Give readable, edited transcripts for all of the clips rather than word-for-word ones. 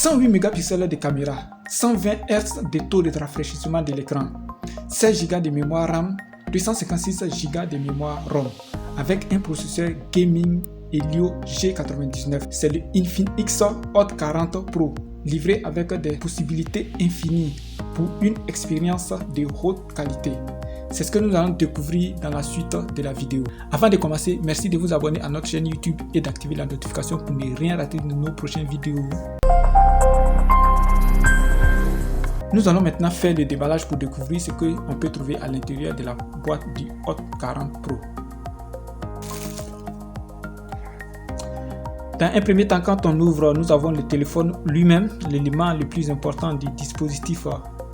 108 mégapixels de caméra, 120 Hz de taux de rafraîchissement de l'écran, 16 Go de mémoire RAM, 256 Go de mémoire ROM, avec un processeur gaming Helio G99. C'est le Infinix Hot 40 Pro, livré avec des possibilités infinies pour une expérience de haute qualité. C'est ce que nous allons découvrir dans la suite de la vidéo. Avant de commencer, merci de vous abonner à notre chaîne YouTube et d'activer la notification pour ne rien rater de nos prochaines vidéos. Nous allons maintenant faire le déballage pour découvrir ce qu'on peut trouver à l'intérieur de la boîte du Hot 40 Pro. Dans un premier temps, quand on ouvre, nous avons le téléphone lui-même, l'élément le plus important du dispositif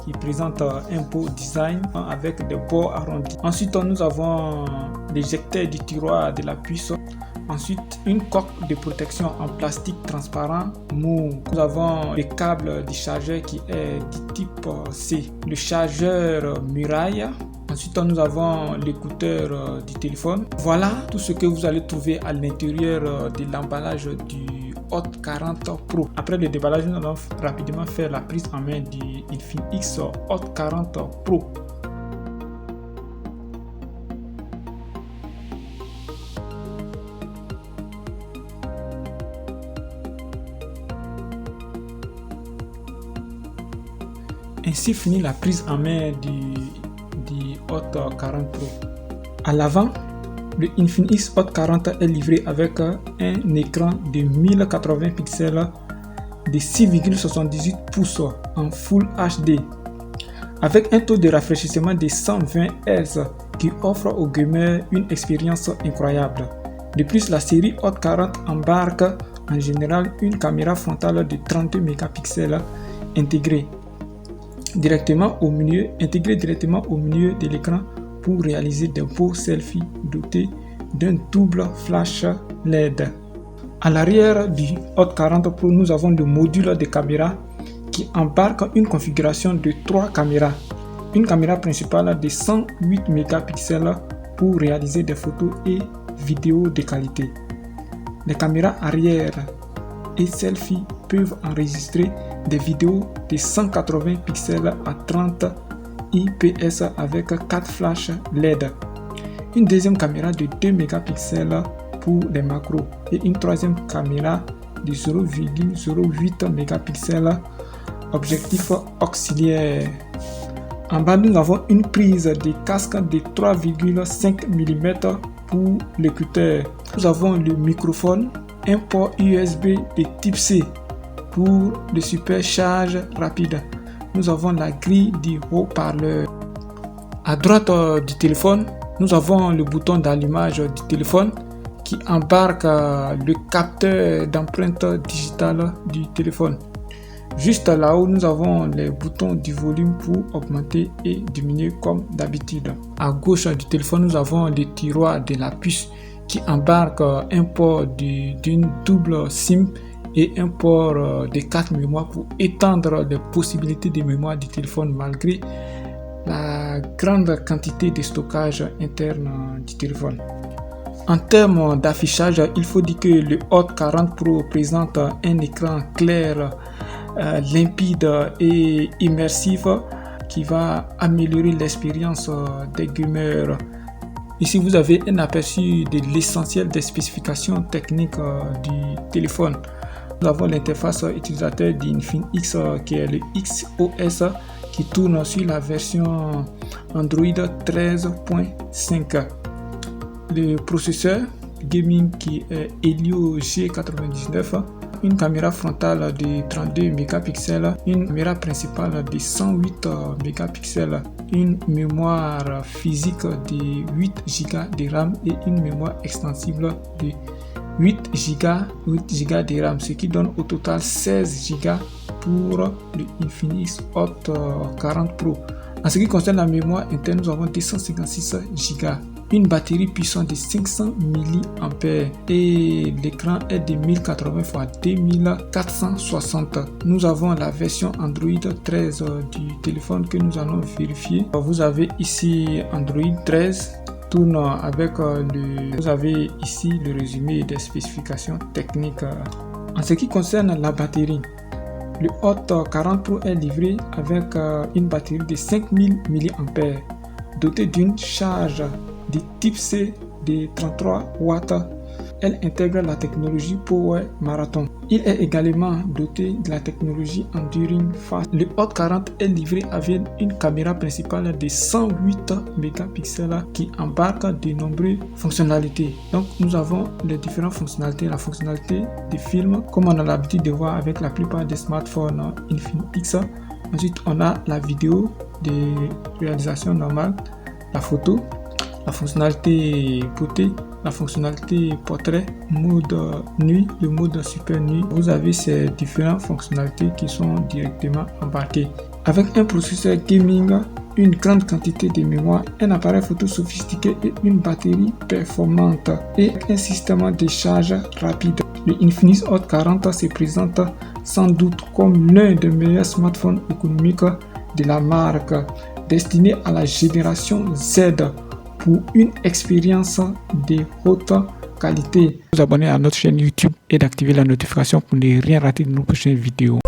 qui présente un beau design avec des bords arrondis. Ensuite, nous avons l'éjecteur du tiroir de la puce. Ensuite, une coque de protection en plastique transparent mou. Nous avons le câble du chargeur qui est du type C. Le chargeur muraille. Ensuite, nous avons l'écouteur du téléphone. Voilà tout ce que vous allez trouver à l'intérieur de l'emballage du Hot 40 Pro. Après le déballage, nous allons rapidement faire la prise en main du Infinix Hot 40 Pro. Ainsi finit la prise en main du Hot 40 Pro. À l'avant, le Infinix Hot 40 est livré avec un écran de 1080 pixels de 6,78 pouces en Full HD avec un taux de rafraîchissement de 120 Hz qui offre aux gamers une expérience incroyable. De plus, la série Hot 40 embarque en général une caméra frontale de 32 mégapixels intégrée directement au milieu de l'écran pour réaliser de beaux selfies dotés d'un double flash LED. À l'arrière du Hot 40 Pro, nous avons le module de caméra qui embarque une configuration de 3 caméras. Une caméra principale de 108 mégapixels pour réaliser des photos et vidéos de qualité. Les caméras arrière et selfie peuvent enregistrer des vidéos de 180 pixels à 30 IPS avec 4 flashs LED. Une deuxième caméra de 2 mégapixels pour les macros et une troisième caméra de 0,08 mégapixels objectif auxiliaire. En bas, nous avons une prise de casque de 3,5 mm pour l'écouteur. Nous avons le microphone, un port USB de type C pour le supercharge rapide. Nous avons la grille du haut-parleur. À droite du téléphone, nous avons le bouton d'allumage du téléphone qui embarque le capteur d'empreinte digitale du téléphone. Juste là-haut, nous avons les boutons du volume pour augmenter et diminuer comme d'habitude. À gauche du téléphone, nous avons le tiroir de la puce qui embarque un port d'une double SIM et un port de 4 mémoires pour étendre les possibilités de mémoire du téléphone malgré la grande quantité de stockage interne du téléphone. En termes d'affichage, il faut dire que le Hot 40 Pro présente un écran clair, limpide et immersif qui va améliorer l'expérience des gamers. Ici, vous avez un aperçu de l'essentiel des spécifications techniques du téléphone. Nous avons l'interface utilisateur d'Infinix qui est le XOS qui tourne sur la version Android 13.5. Le processeur gaming qui est Helio G99, une caméra frontale de 32 mégapixels, une caméra principale de 108 mégapixels, une mémoire physique de 8 Go de RAM et une mémoire extensible de 8 Go de RAM, ce qui donne au total 16 Go pour le Infinix Hot 40 Pro. En ce qui concerne la mémoire interne, nous avons 256 Go, une batterie puissante de 500 mAh et l'écran est de 1080 x 2460. Nous avons la version Android 13 du téléphone que nous allons vérifier. Vous avez ici Android 13. Tourne avec vous avez ici le résumé des spécifications techniques. En ce qui concerne la batterie, Le Hot 40 Pro est livré avec une batterie de 5000 mAh, dotée d'une charge de type C de 33 watts. Elle intègre la technologie Power Marathon. Il est également doté de la technologie Enduring Fast. Le Hot 40 est livré avec une caméra principale de 108 mégapixels qui embarque de nombreuses fonctionnalités. Donc nous avons les différentes fonctionnalités. La fonctionnalité de film, comme on a l'habitude de voir avec la plupart des smartphones Infinix. Ensuite, on a la vidéo de réalisation normale, la photo, la fonctionnalité beauté, la fonctionnalité portrait, mode nuit, le mode super nuit. Vous avez ces différentes fonctionnalités qui sont directement embarquées. Avec un processeur gaming, une grande quantité de mémoire, un appareil photo sophistiqué et une batterie performante et un système de charge rapide. Le Infinix Hot 40 se présente sans doute comme l'un des meilleurs smartphones économiques de la marque, destiné à la génération Z pour une expérience de haute qualité. Vous abonner à notre chaîne YouTube et d'activer la notification pour ne rien rater de nos prochaines vidéos.